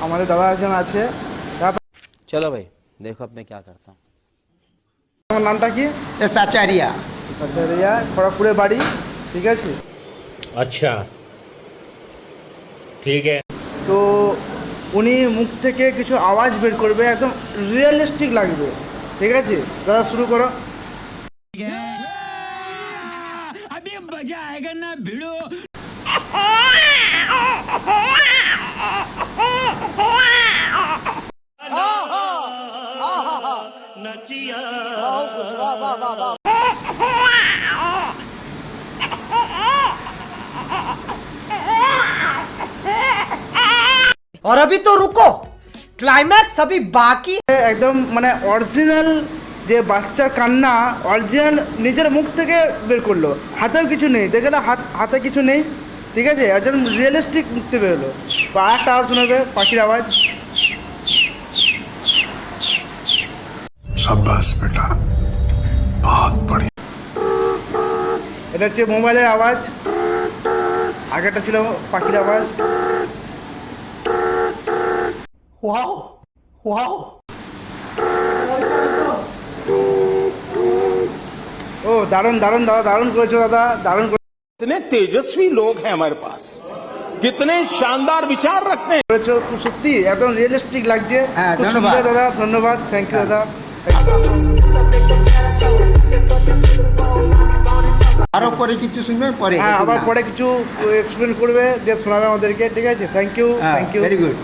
আমাদের দাদা একজন আছে। चलो भाई देखो अब मैं क्या करता हूँ। আমার নামটা কি? এস আচারিয়া। আচ্ছা রিয়া, খড়গপুরে বাড়ি, ঠিক আছে। अच्छा ठीक है। তো উনি মুখ থেকে কিছু আওয়াজ বের করবে, একদম রিয়েলিস্টিক লাগবে, ঠিক আছে। দাদা শুরু করো। अभी मजा आएगा ना भिड़ो। और अभी तो रुको, क्लाइमैक्स अभी बाकी। একদম মানে অরিজিনাল যে বাচ্চার কান্না, অরিজিনাল নিজের মুখ থেকে বের করলো, হাতেও কিছু নেই, দেখে না হাতে কিছু নেই, ঠিক আছে। একদম রিয়েলিস্টিক মুখ থেকে বেরোলো। আর একটা আওয়াজ শোনাবে, পাখির আওয়াজ। शाबाश बेटा, बहुत बढ़िया। এটা হচ্ছে মোবাইলের আওয়াজ, আগেরটা ছিল পাখির আওয়াজ। Wow wow. ও দারুণ দারুণ দাদা, দারুণ করেছো দাদা, দারুণ कितने तेजस्वी लोग हैं हमारे पास, कितने शानदार विचार रखते हैं। করেছো, খুব সত্যি একদম রিয়েলিস্টিক লাগছে। হ্যাঁ, খুব ধন্যবাদ। সুন্দর দাদা, ধন্যবাদ, থ্যাংক ইউ দাদা। আরো পরে কিছু শুনবে পরে। হ্যাঁ, আবার পরে কিছু এক্সপ্লেন করবে, দিয়ে শোনাবে আমাদেরকে, ঠিক আছে। Thank you, thank you. Very good.